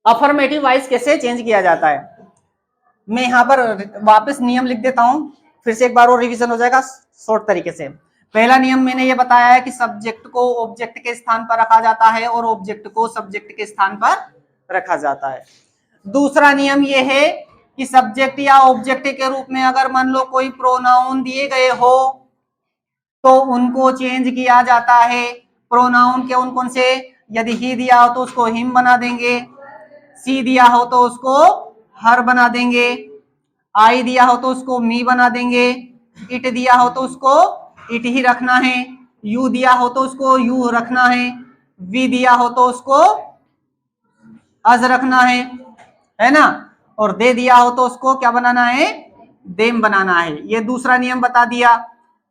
Affirmative voice कैसे change किया जाता है। मैं यहाँ पर वापस नियम लिख देता हूं, फिर से एक बार और रिवीजन हो जाएगा शॉर्ट तरीके से। पहला नियम मैंने ये बताया है कि सब्जेक्ट को ऑब्जेक्ट के स्थान पर रखा जाता है और ऑब्जेक्ट को सब्जेक्ट के स्थान पर रखा जाता है। दूसरा नियम ये है कि सब्जेक्ट या ऑब्जेक्ट के रूप में अगर मान लो कोई प्रोनाउन दिए गए हो तो उनको चेंज किया जाता है। प्रोनाउन के उन कौन से, यदि ही दिया हो तो उसको हिम बना देंगे, सी दिया हो तो उसको हर बना देंगे, आई दिया हो तो उसको मी बना देंगे, इट दिया हो तो उसको इट ही रखना है, यू दिया हो तो उसको यू रखना है, वी दिया हो तो उसको अज रखना है ना, और दे दिया हो तो उसको क्या बनाना है, देम बनाना है। ये दूसरा नियम बता दिया।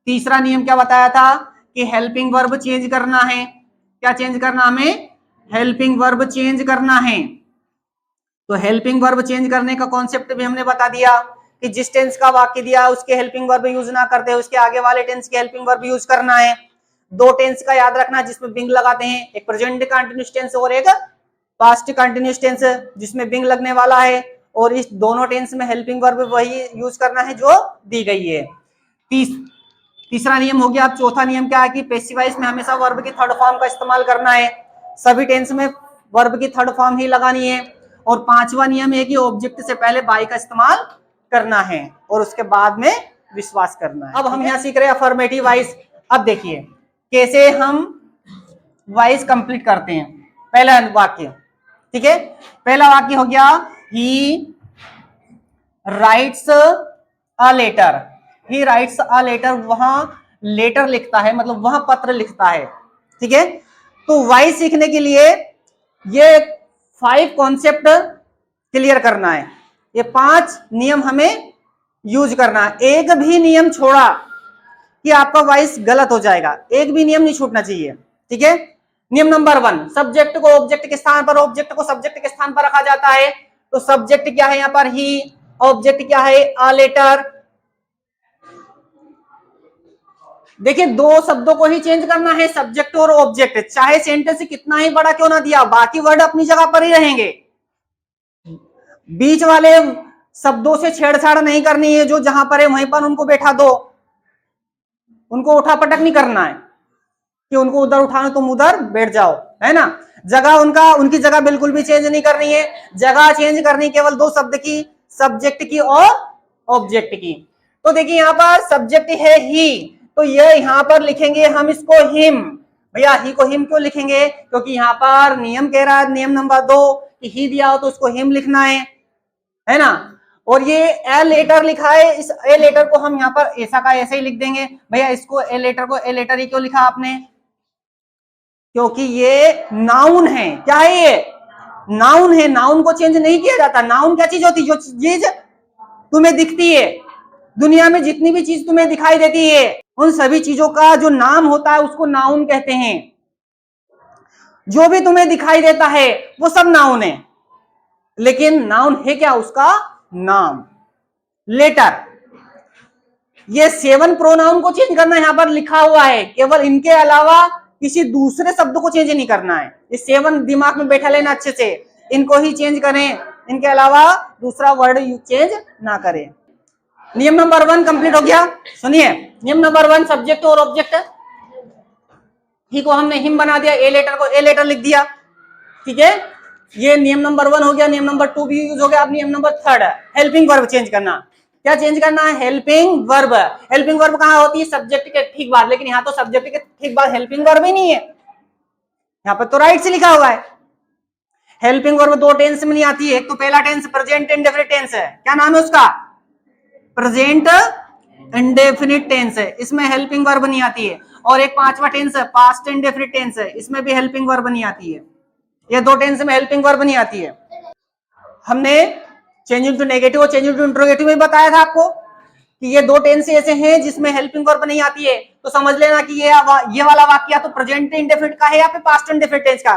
तीसरा नियम क्या बताया था कि हेल्पिंग वर्ब चेंज करना है। क्या चेंज करना, हमें हेल्पिंग वर्ब चेंज करना है। तो हेल्पिंग वर्ब चेंज करने का कॉन्सेप्ट भी हमने बता दिया कि जिस टेंस का वाक्य दिया उसके हेल्पिंग वर्ब यूज ना करते हैं, उसके आगे वाले टेंस के हेल्पिंग वर्ब यूज करना है। दो टेंस का याद रखना जिसमें बिंग लगाते हैं, एक प्रेजेंट कंटीन्यूअस टेंस और एक पास्ट कंटीन्यूअस टेंस जिसमें बिंग लगने वाला है, और इस दोनों टेंस में हेल्पिंग वर्ब वही यूज करना है जो दी गई है। तीसरा नियम हो गया। अब चौथा नियम क्या है कि पैसिव वॉइस में हमेशा वर्ब की थर्ड फॉर्म का इस्तेमाल करना है, सभी टेंस में वर्ब की थर्ड फॉर्म ही लगानी है। और पांचवा नियम है कि ऑब्जेक्ट से पहले बाई का इस्तेमाल करना है और उसके बाद में विश्वास करना है। अब हम यहाँ सीख रहे हैं अफर्मेटिव वॉइस। अब देखिए कैसे हम वॉइस कंप्लीट करते हैं। पहला वाक्य, ठीक है, पहला वाक्य हो गया he writes a letter. He writes a letter, वहां लेटर लिखता है, मतलब वहां पत्र लिखता है, ठीक है। तो वॉइस सीखने के लिए ये 5 कॉन्सेप्ट क्लियर करना है, ये 5 नियम हमें यूज करना है। एक भी नियम छोड़ा कि आपका वॉइस गलत हो जाएगा, एक भी नियम नहीं छूटना चाहिए, ठीक है। नियम नंबर 1, सब्जेक्ट को ऑब्जेक्ट के स्थान पर, ऑब्जेक्ट को सब्जेक्ट के स्थान पर रखा जाता है। तो सब्जेक्ट क्या है यहाँ पर ही, ऑब्जेक्ट क्या है अ लेटर। देखिए दो शब्दों को ही चेंज करना है, सब्जेक्ट और ऑब्जेक्ट, चाहे सेंटेंस कितना ही बड़ा क्यों ना दिया, बाकी वर्ड अपनी जगह पर ही रहेंगे। बीच वाले शब्दों से छेड़छाड़ नहीं करनी है, जो जहां पर है वहीं पर उनको बैठा दो, उनको उठा पटक नहीं करना है कि उनको उधर उठाना तुम उधर बैठ जाओ, है ना। जगह उनकी जगह बिल्कुल भी चेंज नहीं करनी है, जगह चेंज करनी केवल 2 शब्द की, सब्जेक्ट की और ऑब्जेक्ट की। तो देखिए यहाँ पर सब्जेक्ट है ही, तो ये यहाँ पर लिखेंगे हम इसको हिम। भैया ही को हिम क्यों लिखेंगे, क्योंकि यहाँ पर नियम कह रहा है, नियम नंबर 2 कि ही दिया हो तो उसको हिम लिखना है ना। और ये ए लेटर लिखा है, इस ए लेटर को हम यहाँ पर ऐसा का ऐसे ही लिख देंगे। भैया इसको ए लेटर को ए लेटर ही क्यों लिखा आपने, क्योंकि ये नाउन है। क्या है ये, नाउन है, नाउन को चेंज नहीं किया जाता। नाउन क्या चीज होती है, जो चीज तुम्हें दिखती है, दुनिया में जितनी भी चीज तुम्हें दिखाई देती है उन सभी चीजों का जो नाम होता है उसको नाउन कहते हैं। जो भी तुम्हें दिखाई देता है वो सब नाउन है, लेकिन नाउन है क्या, उसका नाम। लेटर, ये 7 प्रोनाउन को चेंज करना यहां पर लिखा हुआ है, केवल इनके अलावा किसी दूसरे शब्द को चेंज नहीं करना है। ये 7 दिमाग में बैठा लेना अच्छे से, इनको ही चेंज करें, इनके अलावा दूसरा वर्ड चेंज ना करें। नियम नंबर 1 कंप्लीट हो गया। सुनिए नियम नंबर 1, सब्जेक्ट और ऑब्जेक्ट, ही को हमने हिम बना दिया, ए लेटर को ए लेटर लिख दिया, ठीक है। ये नियम नंबर 1 हो गया। नियम नंबर 2 भी यूज हो गया। अब नियम नंबर 3, हेल्पिंग वर्ब चेंज करना। क्या चेंज करना है, हेल्पिंग वर्ब। हेल्पिंग वर्ब कहां होती है, सब्जेक्ट के ठीक बाद, लेकिन यहाँ तो सब्जेक्ट के ठीक बाद हेल्पिंग वर्ब ही नहीं है, यहाँ पर तो राइट से लिखा हुआ है। हेल्पिंग वर्ब 2 टेंस में नहीं आती है। एक तो पहला टेंस प्रेजेंट इंडेफिनिट टेंस है, क्या नाम है उसका, प्रेजेंट इंडेफिनिट टेंस है, इसमें हेल्पिंग वर्ब नहीं आती है। और एक 5वां टेंस है पास्ट इंडेफिनिट टेंस है, इसमें भी हेल्पिंग वर्ब नहीं आती है। ये 2 टेंस में हेल्पिंग वर्ब नहीं आती है। हमने चेंजिंग टू नेगेटिव और चेंजिंग टू इंट्रोगेटिव में बताया था आपको कि ये 2 टेंस ऐसे हैं जिसमें हेल्पिंग वर्ब नहीं आती है। तो समझ लेना कि ये वाला वाक्य या तो प्रेजेंट इंडेफिनिट का है या फिर पास्ट इंडेफिनिट टेंस का।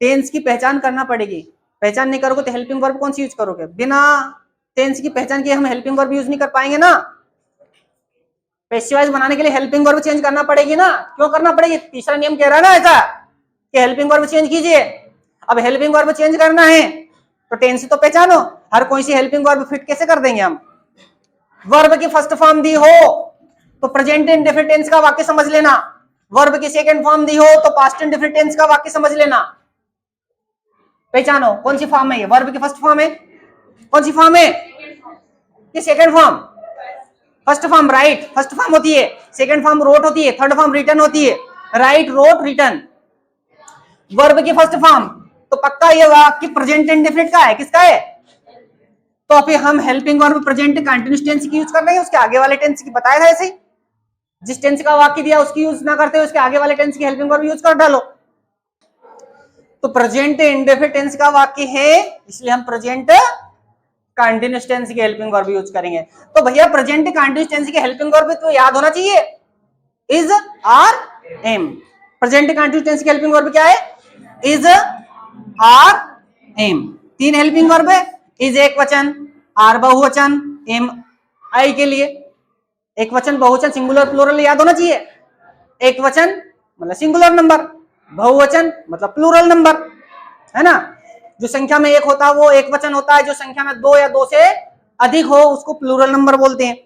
टेंस की पहचान करना पड़ेगी, पहचान नहीं करोगे तो हेल्पिंग वर्ब कौन सी यूज करोगे, बिना टेंस की पहचान किए हम हेल्पिंग वर्ब यूज नहीं कर पाएंगे ना। पैसिव वॉइस बनाने के लिए हेल्पिंग वर्ब चेंज करना पड़ेगी ना, क्यों करना पड़ेगी, तीसरा नियम कह रहा है ना ऐसा कि हेल्पिंग वर्ब चेंज कीजिए। अब हेल्पिंग वर्ब चेंज करना है तो टेंस तो पहचानो, हर कोई सी हेल्पिंग वर्ब फिट कैसे कर देंगे हम। वर्ब की फर्स्ट फॉर्म दी हो तो प्रेजेंट इंडेफिनिट टेंस का वाक्य समझ लेना, वर्ब की सेकंड फॉर्म दी हो तो पास्ट इंडेफिनिट टेंस का वाक्य समझ लेना। पहचानो कौन सी फॉर्म है ये, वर्ब की फर्स्ट फॉर्म है, कौन सी फॉर्म है ये, second form. First form right, first form होती है, सेकंड फॉर्म रोट होती है, थर्ड फॉर्म रिटर्न होती है, राइट रोट रिटर्न। वर्ब की फर्स्ट फॉर्म, तो पक्का ये वाक्य प्रेजेंट इंडेफिनिट का है, किसका है, तो अभी हम helping verb present continuous tense की यूज कर रहे हैं, उसके आगे वाले टेंस की बताया था ऐसे ही, जिस टेंस का वाक्य दिया उसकी यूज ना करते हुए उसके आगे वाले टेंस की हेल्पिंग वर्ब यूज कर डालो। तो प्रेजेंट इंडेफिनिट टेंस का वाक्य है, इसलिए हम प्रेजेंट कंटीन्यूअस टेंस की हेल्पिंग वर्ब यूज करेंगे। तो भैया प्रेजेंट कंटीन्यूअस टेंस की हेल्पिंग वर्ब तो याद होना चाहिए, is, are, am. Present continuous tense की हेल्पिंग वर्ब क्या है, इज, आर, एम। तीन हेल्पिंग वर्ब है, इज एक वचन, आर बहुवचन, एम आई के लिए। एक वचन बहुवचन सिंगुलर प्लूरल याद होना चाहिए, एक वचन मतलब सिंगुलर नंबर, बहुवचन मतलब प्लूरल नंबर, है ना। जो संख्या में एक होता है वो एक वचन होता है, जो संख्या में दो या दो से अधिक हो उसको प्लूरल नंबर बोलते हैं।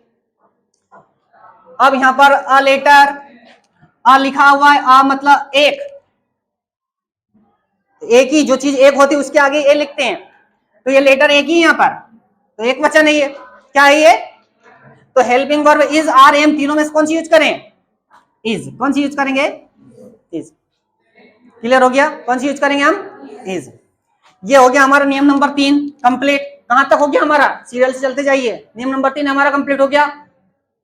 अब यहां पर अ लेटर, अ लिखा हुआ है, अ मतलब एक, एक ही जो चीज एक होती है उसके आगे ए लिखते हैं, तो ये लेटर एक ही यहाँ पर, तो एक वचन है ये, क्या है ये, तो helping verb is, are, am तीनों में से कौन सी यूज करें, इज। कौन सी यूज करेंगे, इज। क्लियर हो गया, कौन सी यूज करेंगे हम, इज। ये हो गया हमारा नियम नंबर 3 कंप्लीट। कहां तक हो गया हमारा, सीरियल से चलते जाइए, नियम नंबर 3 हमारा कंप्लीट हो गया।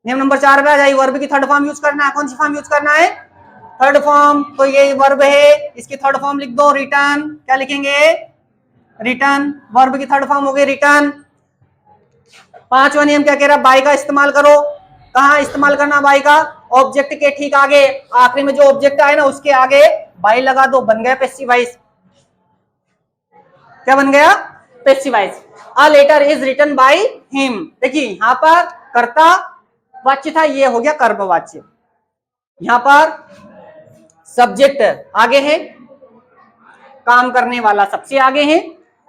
नियम नंबर 4 पे आ जाइए, वर्ब की थर्ड फॉर्म यूज करना है। कौन सी फॉर्म यूज करना है, थर्ड फॉर्म। तो ये वर्ब है, इसकी थर्ड फॉर्म लिख दो, रिटर्न। क्या लिखेंगे, रिटर्न। वर्ब की थर्ड फॉर्म हो गई रिटर्न। पांचवा नियम क्या कह रहा है, बाई का इस्तेमाल करो। कहां इस्तेमाल करना बाई का, ऑब्जेक्ट के ठीक आगे, आखिरी में जो ऑब्जेक्ट आए ना उसके आगे बाई लगा दो, बन गया पैसिव वॉइस। क्या बन गया, passive voice. A letter is written by him. देखिए यहां पर कर्ता वाच्य था, ये हो गया कर्म वाच्य। यहां पर सब्जेक्ट आगे है, काम करने वाला सबसे आगे है।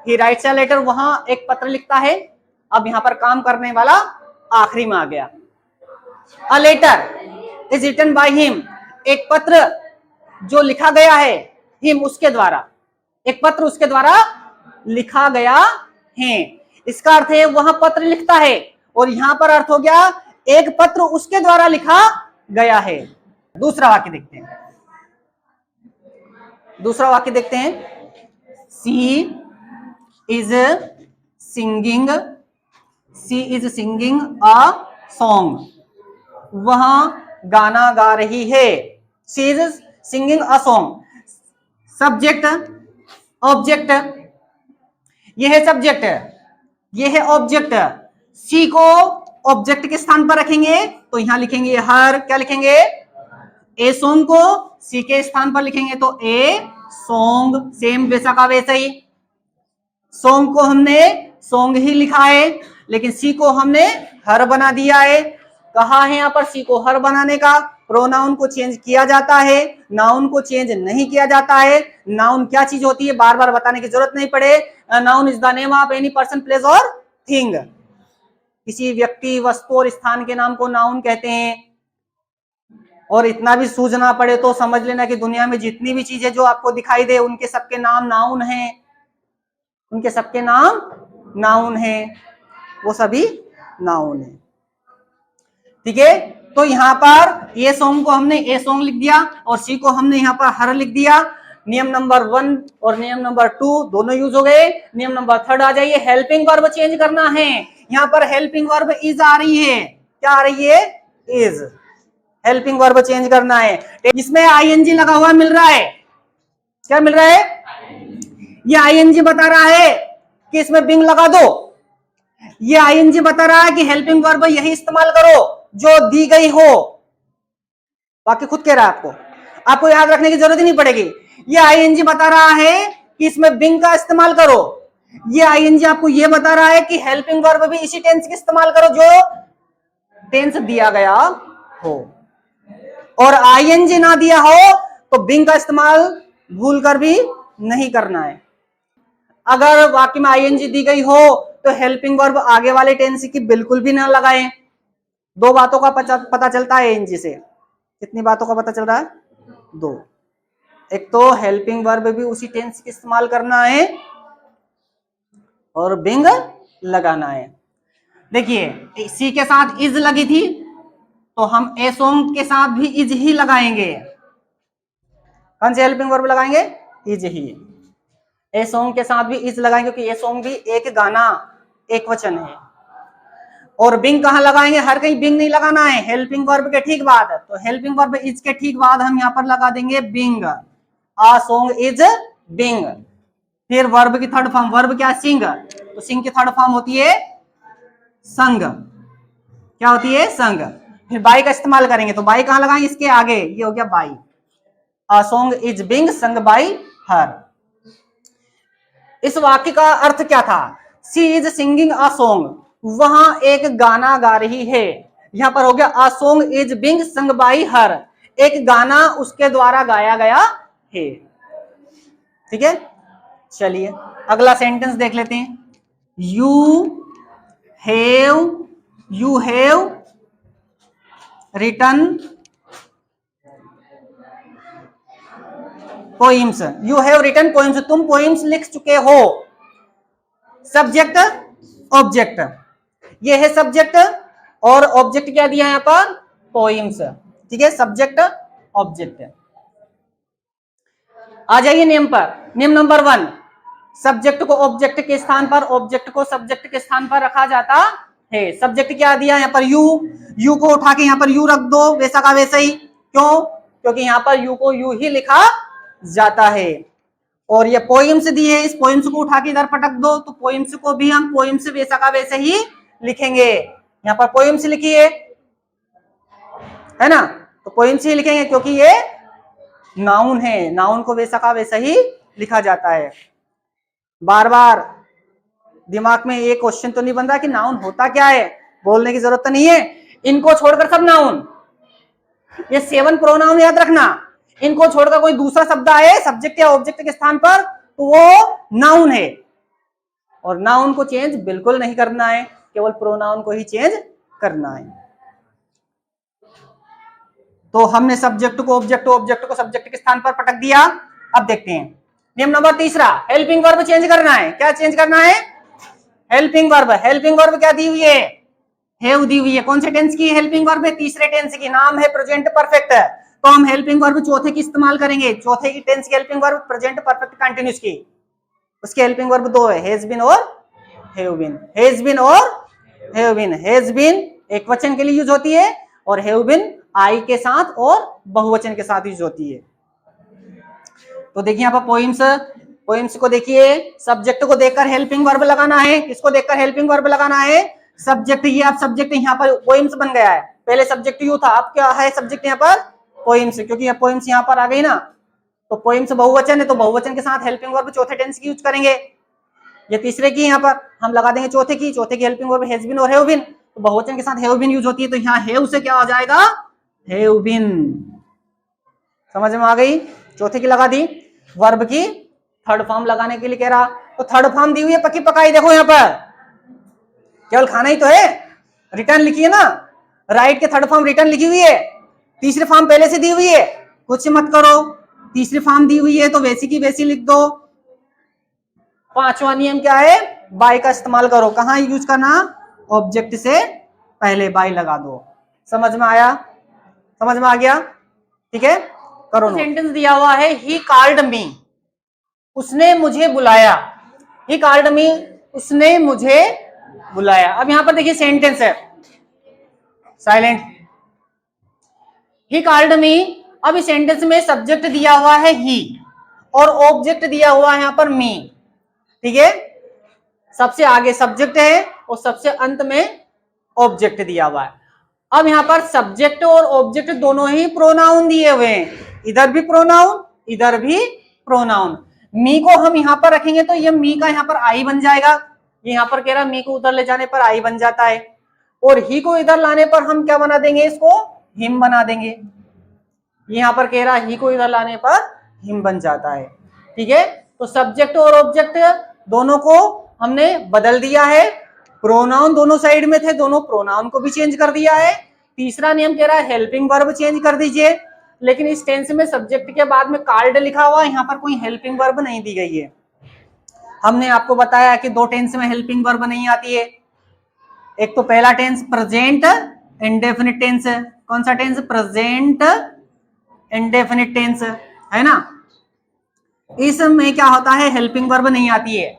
ही राइट्स अ लेटर, वहां एक पत्र लिखता है, अब यहां पर काम करने वाला आखिरी में आ गया। A letter is written by him, एक पत्र जो लिखा गया है, हिम उसके द्वारा, एक पत्र उसके द्वारा लिखा गया है। इसका अर्थ है वहां पत्र लिखता है, और यहां पर अर्थ हो गया एक पत्र उसके द्वारा लिखा गया है। दूसरा वाक्य देखते हैं, दूसरा वाक्य देखते हैं। She is singing, she is singing a song, वह गाना गा रही है। She is singing a song. Subject, object, ये है सब्जेक्ट, ये है ऑब्जेक्ट। सी को ऑब्जेक्ट के स्थान पर रखेंगे तो यहां लिखेंगे हर, क्या लिखेंगे, ए सॉन्ग को सी के स्थान पर लिखेंगे तो ए सॉन्ग, सेम वैसा का वैसा ही। सॉन्ग को हमने सॉन्ग ही लिखा है, लेकिन सी को हमने हर बना दिया है। कहा है यहां पर सी को हर बनाने का, प्रोनाउन को चेंज किया जाता है, नाउन को चेंज नहीं किया जाता है। नाउन क्या चीज होती है बार बार बताने की जरूरत नहीं पड़े। Noun is the name of any person, place और थिंग। किसी व्यक्ति, वस्तु और स्थान के नाम को नाउन कहते हैं। और इतना भी सूझना पड़े तो समझ लेना कि दुनिया में जितनी भी चीजें जो आपको दिखाई दे उनके सबके नाम नाउन हैं, उनके सबके नाम नाउन हैं, वो सभी नाउन है। ठीक है, तो यहां पर ए सॉन्ग को हमने ए सॉन्ग लिख दिया और सी को हमने यहां पर हर लिख दिया। नियम नंबर 1 और नियम नंबर 2 दोनों यूज हो गए। नियम नंबर 3 आ जाइए, हेल्पिंग वर्ब चेंज करना है। यहां पर हेल्पिंग वर्ब इज आ रही है, क्या आ रही है, इज। हेल्पिंग वर्ब चेंज करना है, इसमें आईएनजी लगा हुआ मिल रहा है, क्या मिल रहा है, ये आईएनजी बता रहा है कि इसमें बिंग लगा दो। ये आईएनजी बता रहा है कि हेल्पिंग वर्ब यही इस्तेमाल करो जो दी गई हो। बाकी खुद कह रहा है, आपको याद रखने की जरूरत ही नहीं पड़ेगी। ये आईएनजी बता रहा है कि इसमें बिंग का इस्तेमाल करो। ये आईएनजी आपको ये बता रहा है कि हेल्पिंग वर्ब भी इसी टेंस का इस्तेमाल करो जो टेंस दिया गया हो। और आईएनजी ना दिया हो तो बिंग का इस्तेमाल भूल कर भी नहीं करना है। अगर वाक्य में आईएनजी दी गई हो तो हेल्पिंग वर्ब आगे वाले टेंस की बिल्कुल भी ना लगाएं। दो बातों का पता चलता है आईएनजी से। कितनी बातों का पता चल रहा है? दो। एक तो हेल्पिंग वर्ब भी उसी टेंस की इस्तेमाल करना है और बिंग लगाना है। देखिए सी के साथ इज लगी थी तो हम ए सॉन्ग के साथ भी इज ही लगाएंगे। कौन से हेल्पिंग वर्ब लगाएंगे? Is he. ए सॉन्ग के साथ भी इज लगाएंगे क्योंकि ए सॉन्ग भी एक गाना, एक वचन है। और बिंग कहां लगाएंगे? हर कहीं बिंग नहीं लगाना है, हेल्पिंग वर्ब के ठीक बाद। तो हेल्पिंग वर्ब इज के ठीक बाद हम यहां पर लगा देंगे being. A song is being. फिर वर्ब की थर्ड फॉर्म, वर्ब क्या? सिंग। तो सिंग की थर्ड फॉर्म होती है संग। क्या होती है? संग। फिर बाई का इस्तेमाल करेंगे तो बाई कहां लगाएंगे? इसके आगे। ये हो गया by. Uh song is Bing संग बाई हर। इस वाक्य का अर्थ क्या था? सी इज सिंगिंग अ सॉन्ग, वहां एक गाना गा रही है। यहां पर हो गया अ सॉन्ग इज बिंग संग बाई हर, एक गाना उसके द्वारा गाया गया है। ठीक है, चलिए अगला सेंटेंस देख लेते हैं। You have written poems. You have written poems, तुम पोइम्स लिख चुके हो। सब्जेक्ट ऑब्जेक्ट, ये है सब्जेक्ट और ऑब्जेक्ट क्या दिया है यहां पर? पोइम्स। ठीक है, सब्जेक्ट ऑब्जेक्ट। आ जाइए नेम पर। नेम नंबर 1, सब्जेक्ट को ऑब्जेक्ट के स्थान पर, ऑब्जेक्ट को सब्जेक्ट के स्थान पर रखा जाता है। सब्जेक्ट क्या दिया है यहाँ पर? यू को उठा के यहाँ पर यू रख दो, वैसा का वैसा ही। क्यों? क्योंकि यहाँ पर यू को यू ही लिखा जाता है। और ये पोइम्स दी है, इस पोइम्स को उठा के इधर पटक दो तो पोइम्स को भी हम पोइम्स वैसा का वैसे ही लिखेंगे। यहाँ पर पोइम्स लिखी है ना, तो पोइम्स ही लिखेंगे क्योंकि ये नाउन है, नाउन को वैसा का वैसा ही लिखा जाता है। बार बार दिमाग में ये क्वेश्चन तो नहीं बन रहा कि नाउन होता क्या है, बोलने की जरूरत तो नहीं है। इनको छोड़कर सब नाउन, ये 7 प्रोनाउन याद रखना। इनको छोड़कर कोई दूसरा शब्द आए सब्जेक्ट या ऑब्जेक्ट के स्थान पर तो वो नाउन है। और नाउन को चेंज बिल्कुल नहीं करना है, केवल प्रोनाउन को ही चेंज करना है। तो हमने सब्जेक्ट को ऑब्जेक्ट, ऑब्जेक्ट को सब्जेक्ट के स्थान पर पटक दिया। अब देखते हैं नियम नंबर 3, हेल्पिंग वर्ब चेंज करना है। क्या चेंज करना है? Helping verb. हेल्पिंग वर्ब क्या दी हुई है? हैव दी हुई है। कौन से टेंस की हेल्पिंग वर्ब है? तीसरे टेंस की, नाम है प्रेजेंट परफेक्ट। तो हम हेल्पिंग वर्ब चौथे की इस्तेमाल करेंगे। चौथे की टेंस की helping verb present perfect continuous की, उसकी हेल्पिंग वर्ब 2 है, हैज बीन और हैव बीन। हैज बीन और हैव बीन। हैज बीन एक वचन के लिए यूज होती है और हैव बीन आई के साथ और बहुवचन के साथ यूज होती है। तो देखिए यहाँ पर पोइम्स को देखिए, सब्जेक्ट को देखकर हेल्पिंग वर्ब लगाना है। किसको देखकर हेल्पिंग वर्ब लगाना है? सब्जेक्ट। ये अब सब्जेक्ट यहाँ पर पोइम्स बन गया है, पहले सब्जेक्ट यू था, अब क्या है सब्जेक्ट यहाँ पर? पोइम्स। क्योंकि ये पोइम्स यहाँ पर आ गई ना, तो पोइम्स बहुवचन है तो बहुवचन के साथ हेल्पिंग वर्ब चौथे टेंस की यूज करेंगे। ये तीसरे की यहाँ पर हम लगा देंगे चौथे की हेल्पिंग वर्ब हैज बीन और हैव बीन, तो बहुवचन के साथ हैव बीन यूज होती है। तो यहाँ हैव से क्या हो जाएगा? Have been. समझ में आ गई? चौथे की लगा दी। वर्ब की थर्ड फॉर्म लगाने के लिए कह रहा, तो थर्ड फॉर्म दी हुई है पक्की पकाई। देखो यहाँ पर केवल खाना ही तो है, रिटर्न लिखी है ना, राइट के थर्ड फॉर्म रिटर्न लिखी हुई है। तीसरी फॉर्म पहले से दी हुई है, कुछ मत करो। तीसरी फॉर्म दी हुई है तो वैसी की वैसी लिख दो। पांचवा नियम क्या है? बाय का इस्तेमाल करो। कहां यूज करना? ऑब्जेक्ट से पहले बाय लगा दो। समझ में आया? समझ में आ गया? ठीक है, करो। सेंटेंस दिया हुआ है, ही कॉल्ड मी, उसने मुझे बुलाया। ही कॉल्ड मी, उसने मुझे बुलाया। अब यहां पर देखिए सेंटेंस है साइलेंट, ही कॉल्ड मी। अब इस सेंटेंस में सब्जेक्ट दिया हुआ है ही और ऑब्जेक्ट दिया हुआ है यहां पर मी। ठीक है, सबसे आगे सब्जेक्ट है और सबसे अंत में ऑब्जेक्ट दिया हुआ है। अब यहां पर सब्जेक्ट और ऑब्जेक्ट दोनों ही प्रोनाउन दिए हुए हैं, इधर भी प्रोनाउन इधर भी प्रोनाउन। मी को हम यहां पर रखेंगे तो ये मी का यहां पर आई बन जाएगा। ये यहां पर कह रहा मी को उधर ले जाने पर आई बन जाता है, और ही को इधर लाने पर हम क्या बना देंगे? इसको हिम बना देंगे। यहां पर कह रहा ही को इधर लाने पर हिम बन जाता है। ठीक है, तो सब्जेक्ट और ऑब्जेक्ट दोनों को हमने बदल दिया है, प्रोनाउन दोनों साइड में थे, दोनों प्रोनाउन को भी चेंज कर दिया है। तीसरा नियम कह रहा है हेल्पिंग वर्ब चेंज कर दीजिए, लेकिन इस टेंस में सब्जेक्ट के बाद में कार्ड लिखा हुआ, यहाँ पर कोई हेल्पिंग वर्ब नहीं दी गई है। हमने आपको बताया कि दो टेंस में हेल्पिंग वर्ब नहीं आती है। एक तो पहला टेंस प्रेजेंट इंडेफिनिट टेंस, कौन सा टेंस? प्रेजेंट इंडेफिनिट टेंस, है ना। इसमें क्या होता है, हेल्पिंग वर्ब नहीं आती है।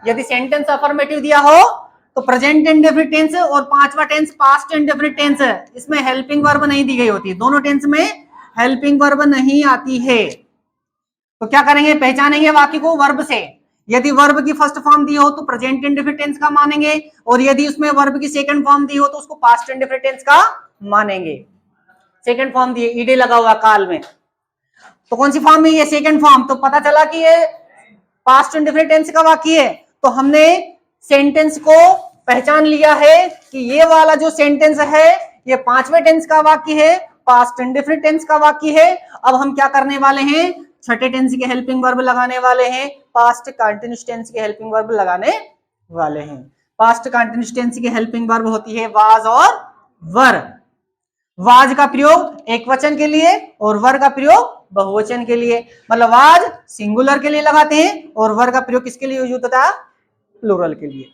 यदि सेंटेंस अफर्मेटिव दिया हो तो प्रेजेंट इंडेफिनिट टेंस, और पांचवा टेंस पास्ट इंडेफिनिट टेंस, इसमें हेल्पिंग वर्ब नहीं दी गई होती। दोनों टेंस में हेल्पिंग वर्ब नहीं आती है। तो क्या करेंगे, पहचानेंगे वाक्य को वर्ब से। यदि वर्ब की फर्स्ट फॉर्म दी हो तो प्रेजेंट इंडेफिनिट टेंस का मानेंगे, और यदि उसमें वर्ब की सेकंड फॉर्म दी हो तो उसको पास्ट इंडेफिनिट टेंस का मानेंगे। सेकंड फॉर्म दी है, ईडी लगा हुआ काल में, तो कौन सी फॉर्म में? ये सेकंड फॉर्म। तो पता चला कि ये पास्ट इंडेफिनिट टेंस का वाक्य है। तो हमने सेंटेंस को पहचान लिया है कि ये वाला जो सेंटेंस है ये पांचवें टेंस का वाक्य है, पास्ट इंडेफिनिट टेंस का वाक्य है। अब हम क्या करने वाले हैं, छठे टेंस के हेल्पिंग वर्ब लगाने वाले हैं, पास्ट कंटीन्यूअस टेंस के हेल्पिंग वर्ब लगाने वाले हैं। पास्ट कंटीन्यूअस टेंस की हेल्पिंग वर्ब होती है वाज और वर। वाज का प्रयोग एक वचन के लिए और वर का प्रयोग बहुवचन के लिए। मतलब वाज सिंगुलर के लिए लगाते हैं और वर का प्रयोग किसके लिए यूज होता है? प्लूरल के लिए।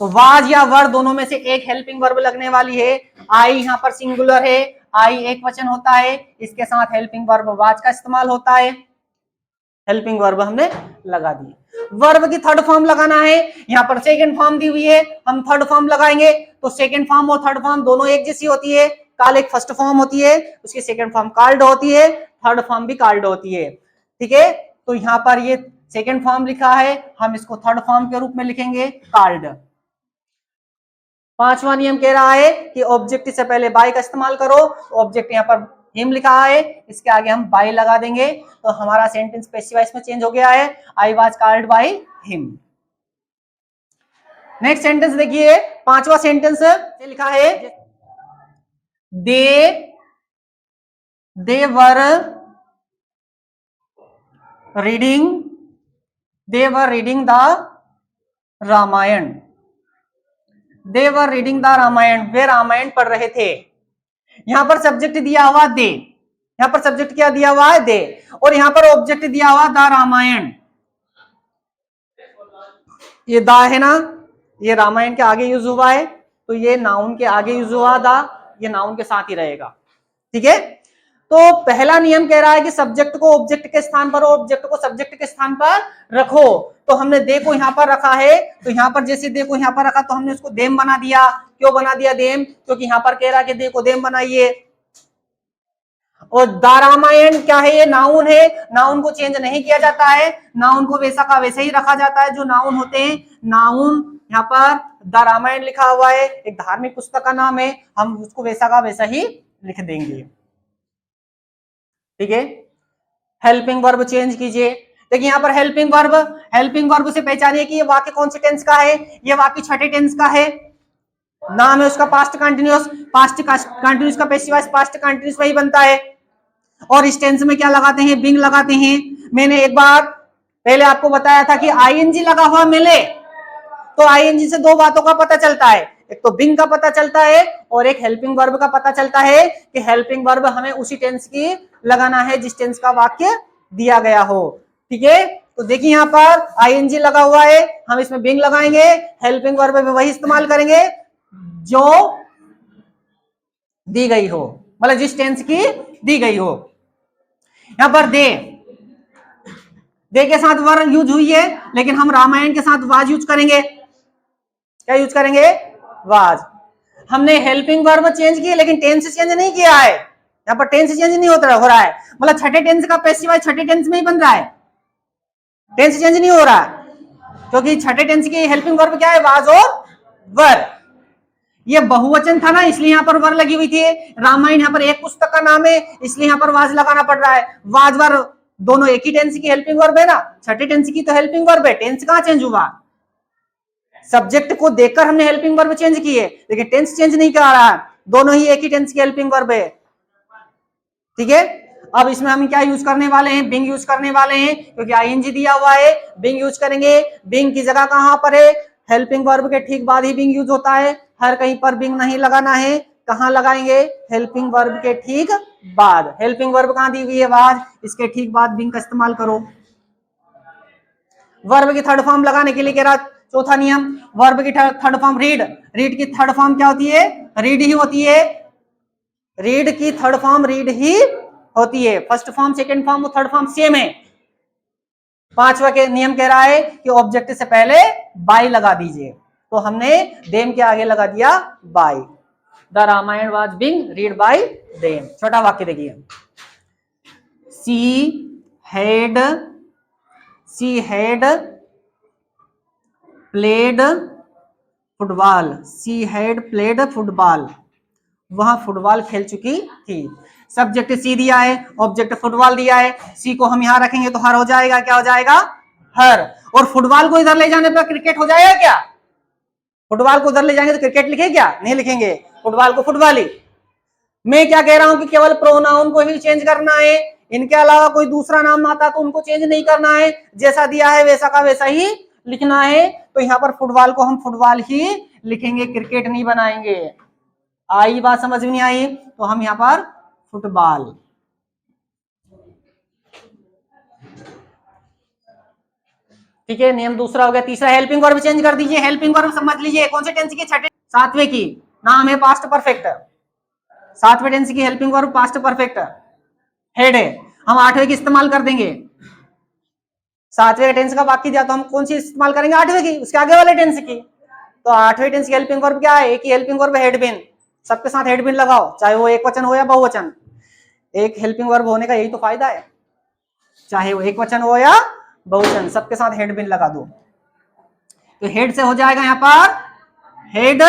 तो वाज या वर दोनों में से एक हेल्पिंग वर्ब लगने वाली है। आई यहाँ पर सिंगुलर है, आई एक वचन होता है, इसके साथ हेल्पिंग वर्ब वाज का इस्तेमाल होता है। हेल्पिंग वर्ब हमने लगा दी। वर्ब की थर्ड फॉर्म लगाना है, यहाँ पर सेकंड फॉर्म दी हुई है, हम थर्ड फॉर्म लगाएंगे। तो सेकंड फॉर्म और थर्ड फॉर्म दोनों एक जैसी होती है। काल एक फर्स्ट फॉर्म होती है, उसकी सेकंड फॉर्म कार्ड होती है, थर्ड फॉर्म भी कार्ड होती है। ठीक है, तो यहाँ पर ये सेकंड फॉर्म लिखा है, हम इसको थर्ड फॉर्म के रूप में लिखेंगे कार्ड। पांचवा नियम कह रहा है कि ऑब्जेक्ट से पहले बाय का इस्तेमाल करो। ऑब्जेक्ट यहाँ पर हिम लिखा है, इसके आगे हम बाय लगा देंगे, तो हमारा सेंटेंस पैसिव वॉइस में चेंज हो गया है, I was called by him. Next sentence देखिए, पांचवा सेंटेंस लिखा है they were reading the Ramayana. They were reading the Ramayana, वे रामायण पढ़ रहे थे। यहां पर सब्जेक्ट दिया हुआ दे, यहां पर सब्जेक्ट क्या दिया हुआ है? दे, और यहां पर ऑब्जेक्ट दिया हुआ द रामायण। ये दा है ना, ये रामायण के आगे यूज हुआ है, तो ये नाउन के आगे यूज हुआ दा, ये नाउन के साथ ही रहेगा। ठीक है, तो पहला नियम कह रहा है कि सब्जेक्ट को ऑब्जेक्ट के स्थान पर, ऑब्जेक्ट को सब्जेक्ट के स्थान पर रखो। तो हमने दे को यहां पर रखा है, तो यहां पर जैसे दे को यहां पर रखा तो हमने उसको देम बना दिया। क्यों बना दिया देम? क्योंकि यहां पर कह रहा है कि दे को देम बनाइए। और द रामायण क्या है? ये नाउन है, नाउन को चेंज नहीं किया जाता है, नाउन को वैसा का वैसे ही रखा जाता है जो नाउन होते हैं। नाउन यहाँ पर द रामायण लिखा हुआ है, एक धार्मिक पुस्तक का नाम है, हम उसको वैसा का वैसा ही लिख देंगे। ठीक है, हेल्पिंग वर्ब चेंज कीजिए। देखिए यहाँ पर हेल्पिंग वर्ब से पहचानिए कि ये वाक्य कौन से टेंस का है। ये वाक्य छठे टेंस का है, नाम है उसका पास्ट कंटिन्यूअस। पास्ट कंटिन्यूअस का पैसिव वॉइस पास्ट कंटिन्यूअस वही बनता है। और इस टेंस में क्या लगाते हैं? बिंग लगाते हैं। मैंने एक बार पहले आपको बताया था कि आईएनजी लगा हुआ मिले तो आईएनजी से दो बातों का पता चलता है, एक तो बिंग का पता चलता है और एक हेल्पिंग वर्ब का पता चलता है कि हेल्पिंग वर्ब हमें उसी टेंस की लगाना है जिस टेंस का वाक्य दिया गया हो। ठीक है, तो देखिए यहाँ पर आईएनजी लगा हुआ है, हम इसमें बिंग लगाएंगे, हेल्पिंग वर्ब में वही इस्तेमाल करेंगे जो दी गई हो, मतलब जिस टेंस की दी गई हो। यहां पर दे के साथ वर यूज हुई है, लेकिन हम रामायण के साथ वाज यूज करेंगे। क्या यूज करेंगे? वाज। हमने हेल्पिंग वर्ब चेंज की लेकिन टेंस चेंज नहीं किया है, यहां पर टेंस चेंज नहीं हो रहा है, मतलब छठे टेंस का पैसिव वॉइस छठे टेंस में ही बन रहा है, टेंस चेंज नहीं हो रहा है, क्योंकि छठे टेंस की हेल्पिंग वर्ब क्या है? वाज और वर। ये बहुवचन था ना, इसलिए यहाँ पर वर लगी हुई थी। रामायण यहाँ पर एक पुस्तक का नाम है, इसलिए यहाँ पर वाज लगाना पड़ रहा है। वाज वर दोनों एक ही टेंस की हेल्पिंग वर्ब है ना, छठे टेंस की तो हेल्पिंग वर्ब है, टेंस कहां चेंज हुआ? सब्जेक्ट को देखकर हमने हेल्पिंग वर्ब चेंज की है, लेकिन टेंस चेंज नहीं कर रहा है, दोनों ही एक ही टेंस की हेल्पिंग वर्ब है। ठीक है, अब इसमें हम क्या यूज करने वाले हैं, बिंग यूज करने वाले हैं, क्योंकि आईएनजी दिया हुआ है, बिंग यूज करेंगे। बिंग की जगह कहां पर है, हेल्पिंग वर्ब के ठीक बाद ही बिंग यूज होता है, हर कहीं पर बिंग नहीं लगाना है। कहां लगाएंगे, हेल्पिंग वर्ब के ठीक बाद। हेल्पिंग वर्ब कहां दी हुई है, बाद, इसके ठीक बाद बिंग का इस्तेमाल करो। वर्ब की थर्ड फॉर्म लगाने के लिए कह रहा चौथा नियम, वर्ब की थर्ड फॉर्म रीड। रीड की थर्ड फॉर्म क्या होती है, रीड ही होती है। रीड की थर्ड फॉर्म रीड ही होती है। First form second form third form same है। पांचवा के नियम कह रहा है कि ऑब्जेक्ट से पहले बाय लगा दीजिए, तो हमने देम के आगे लगा दिया by. The Ramayan was being read by them. छोटा वाक्य देखिए, she had played football, she had played football, वहां फुटबॉल खेल चुकी थी। सब्जेक्ट सी दिया है, ऑब्जेक्ट फुटबॉल दिया है, सी को हम यहां रखेंगे तो हर हो जाएगा, क्या हो जाएगा, हर। और फुटबॉल को इधर ले जाने पर क्रिकेट हो जाएगा क्या, फुटबॉल को उधर ले जाएंगे तो क्रिकेट लिखे क्या, नहीं लिखेंगे, फुटबॉल को फुटबॉल ही। मैं क्या कह रहा हूं कि केवल प्रोनाउन को ही चेंज करना है, इनके अलावा कोई दूसरा नाम आता तो उनको चेंज नहीं करना है, जैसा दिया है वैसा का वैसा ही लिखना है। तो यहाँ पर फुटबॉल को हम फुटबॉल ही लिखेंगे, क्रिकेट नहीं बनाएंगे। आई बात समझ में नहीं आई, तो हम यहाँ पर फुटबॉल। ठीक है, नियम दूसरा हो गया। तीसरा, हेल्पिंग वर्ब चेंज कर दीजिए। हेल्पिंग वर्ब समझ लीजिए कौन से टेंस की, छठे सातवें की, नाम है पास्ट परफेक्ट। सातवें टेंस की helping verb past perfect head है, हम आठवें की इस्तेमाल कर देंगे। सातवें टेंस का वाक्य दिया तो हम कौन सी इस्तेमाल करेंगे, आठवें की, उसके आगे वाले टेंस की। तो आठवें टेंस की हेल्पिंग वर्ब क्या है, एक ही हेल्पिंग वर्ब हेड बीन, सबके साथ हेड बीन लगाओ, चाहे वो एक वचन हो या बहुवचन। एक हेल्पिंग वर्ब होने का यही तो फायदा है, चाहे वो एक वचन हो या बहुवचन, सबके साथ हेड बीन लगा दो। तो हेड से हो जाएगा यहाँ पर हेड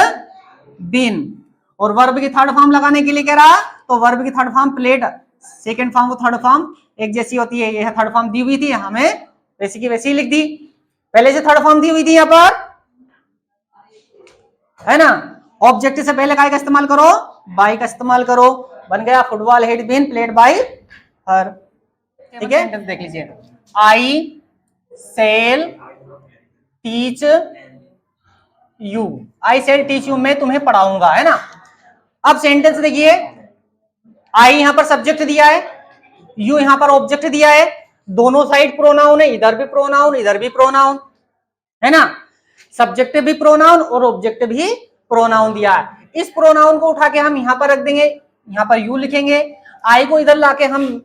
बीन। और वर्ब की थर्ड फॉर्म लगाने के लिए कह रहा, तो वर्ब की third form played, second form वो थर्ड फॉर्म एक जैसी होती है, यह थर्ड फॉर्म दी हुई थी, हमें वैसी की वैसी लिख दी, पहले से थर्ड फॉर्म दी हुई थी यहाँ पर, है ना। ऑब्जेक्ट से पहले काय का इस्तेमाल करो, बाय का इस्तेमाल करो, बन गया football had been played by her. ठीक है, देख लीजिए, I shall teach you, I shall teach you, मैं तुम्हें पढ़ाऊंगा, है ना। अब सेंटेंस देखिए, आई यहां पर सब्जेक्ट दिया है, यू यहां पर ऑब्जेक्ट दिया है, दोनों साइड प्रोनाउन है, इधर भी प्रोनाउन इधर भी प्रोनाउन, है ना। सब्जेक्ट भी प्रोनाउन और ऑब्जेक्ट भी प्रोनाउन दिया है। इस प्रोनाउन को उठा के हम यहां पर रख देंगे, यहां पर यू लिखेंगे, आई को इधर लाके हम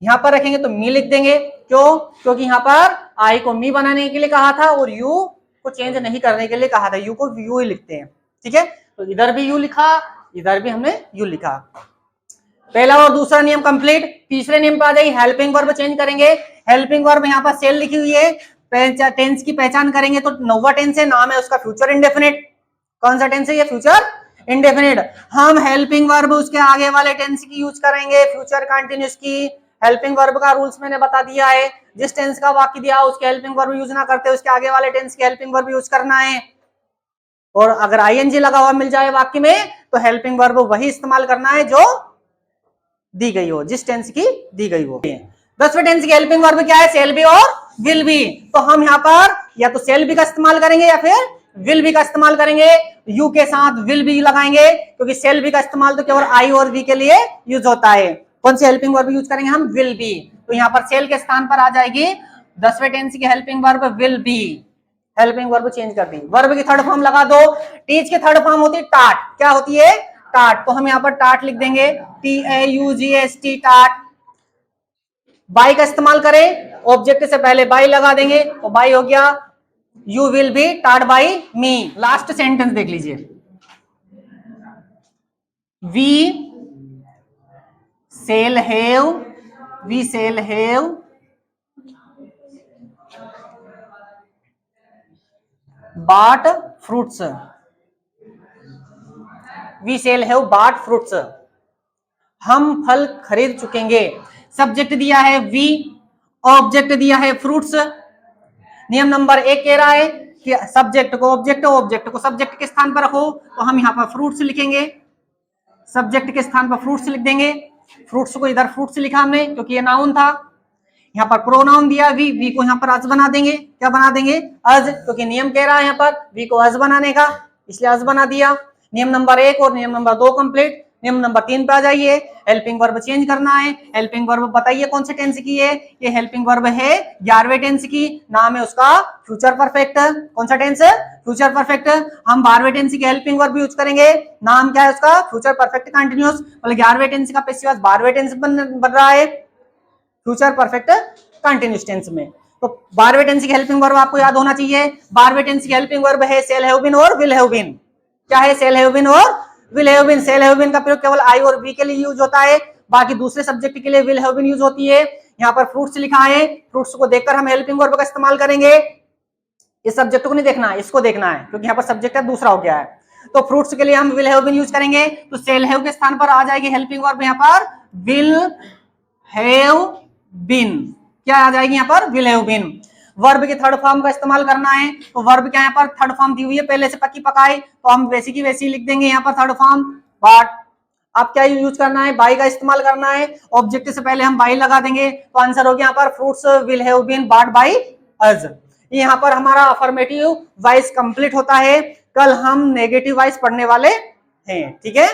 यहां पर रखेंगे तो मी लिख देंगे। क्यों, क्योंकि यहां पर आई को मी बनाने के लिए कहा था और यू को चेंज नहीं करने के लिए कहा था, यू को यू ही लिखते हैं। ठीक है, तो इधर भी यू लिखा, इधर भी हमने यू लिखा। पहला और दूसरा नियम कंप्लीट। तीसरे नियम पर आ जाइए, हेल्पिंग वर्ब चेंज करेंगे। हेल्पिंग वर्ब यहाँ पर सेल लिखी हुई है, टेंस की पहचान करेंगे तो नौवा टेंस है, नाम है उसका फ्यूचर इंडेफिनिट। कौन सा टेंस है ये, फ्यूचर इंडेफिनिट। हम हेल्पिंग वर्ब उसके आगे वाले टेंस की यूज करेंगे, फ्यूचर कंटिन्यूस की। हेल्पिंग वर्ब का रूल्स मैंने बता दिया है, जिस टेंस का वाक्य दिया उसके हेल्पिंग वर्ब यूज ना करते उसके आगे वाले टेंस की हेल्पिंग वर्ब यूज करना है। और अगर आईएनजी लगा हुआ मिल जाए वाक्य में तो हेल्पिंग वर्ब वही इस्तेमाल करना है जो दी गई हो, जिस टेंस की दी गई हो। 10वें टेंस की हेल्पिंग वर्ब क्या है, सेल बी और विल बी। तो हम यहाँ पर या तो सेल बी का इस्तेमाल करेंगे या फिर विल बी का इस्तेमाल करेंगे। यू के साथ विल बी लगाएंगे, क्योंकि सेल बी का इस्तेमाल तो केवल आई और बी के लिए यूज होता है। कौन सी हेल्पिंग वर्ब यूज करेंगे हम, विल बी। तो यहाँ पर सेल के स्थान पर आ जाएगी 10वें टेंस की helping verb will be. Helping verb change कर दी। वर्ब की थर्ड फॉर्म लगा दो। टीच की थर्ड फॉर्म होती है टाट, क्या होती है, टाट। तो हम यहाँ पर टाट लिख देंगे, TAUGST, टाट। बाय का इस्तेमाल करें, ऑब्जेक्ट से पहले बाय लगा देंगे तो बाय हो गया, you will be taught by me. Last sentence देख लीजिए, we shall have bought fruits, we shall have bought fruits, हम फल खरीद चुकेंगे। सब्जेक्ट दिया है वी, ऑब्जेक्ट दिया है फ्रूट्स। नियम नंबर 1 कह रहा है कि सब्जेक्ट को ऑब्जेक्ट, ऑब्जेक्ट को सब्जेक्ट के स्थान पर रखो, तो हम यहाँ पर फ्रूट्स लिखेंगे, सब्जेक्ट के स्थान पर फ्रूट्स लिख देंगे। फ्रूट्स को इधर फ्रूट्स लिखा हमने क्योंकि ये नाउन था। यहाँ पर प्रोनाउन दिया वी को यहाँ पर अज बना देंगे। क्या बना देंगे? अज, क्योंकि नियम कह रहा है यहाँ पर वी को अज बनाने का, इसलिए अज बना दिया। नियम नंबर 1 और नियम नंबर 2 कंप्लीट। नियम नंबर 3 पे आ जाइए, हेल्पिंग वर्ब चेंज करना है। हेल्पिंग वर्ब बताइए कौन से टेंस की है? ये हेल्पिंग वर्ब है 11वें टेंस की, नाम है उसका फ्यूचर परफेक्ट। कौन सा टेंस? Future perfect. हम 12वें टेंस की हेल्पिंग वर्ब यूज करेंगे, नाम क्या है उसका? Future perfect continuous. मतलब 11वें टेंस का पैसिव वॉइस 12वें टेंस बन रहा है फ्यूचर परफेक्ट कंटिन्यूअस टेंस में। तो 12वें टेंस की हेल्पिंग वर्ब आपको याद होना चाहिए। 12वें टेंस की हेल्पिंग वर्ब है सेल हैव बीन और विल हैव बीन। क्या है? सेल हैव बीन और will have been. Shall have been का प्रयोग केवल आई और वी के लिए यूज होता है, बाकी दूसरे सब्जेक्ट के लिए विल हैव बीन यूज होती है। यहाँ पर फ्रूट्स लिखा है, फ्रूट्स को देखकर हम हेल्पिंग वर्ब का इस्तेमाल करेंगे। इस सब्जेक्ट को नहीं देखना है, इसको देखना है, क्योंकि यहाँ पर सब्जेक्ट है दूसरा हो गया है। तो फ्रूट्स के लिए हम विल हैव बीन यूज करेंगे, तो सेल हैव के स्थान पर आ जाएगी हेल्पिंग वर्ब यहाँ पर विल हैव बीन। क्या आ जाएगी यहाँ पर? Will have been. वर्ब के थर्ड फॉर्म का इस्तेमाल करना है, तो वर्ब क्या यहाँ पर थर्ड फॉर्म दी हुई है पहले से पक्की पकाई, तो हम वैसी की वैसी लिख देंगे यहाँ पर थर्ड फॉर्म। बट अब क्या यूज करना है? बाई का इस्तेमाल करना है। ऑब्जेक्ट से पहले हम बाई लगा देंगे, तो आंसर हो गया यहाँ पर fruits will have been bought by us. यहाँ पर हमारा अफर्मेटिव वॉइस कंप्लीट होता है। कल हम नेगेटिव वॉइस पढ़ने वाले हैं, ठीक है।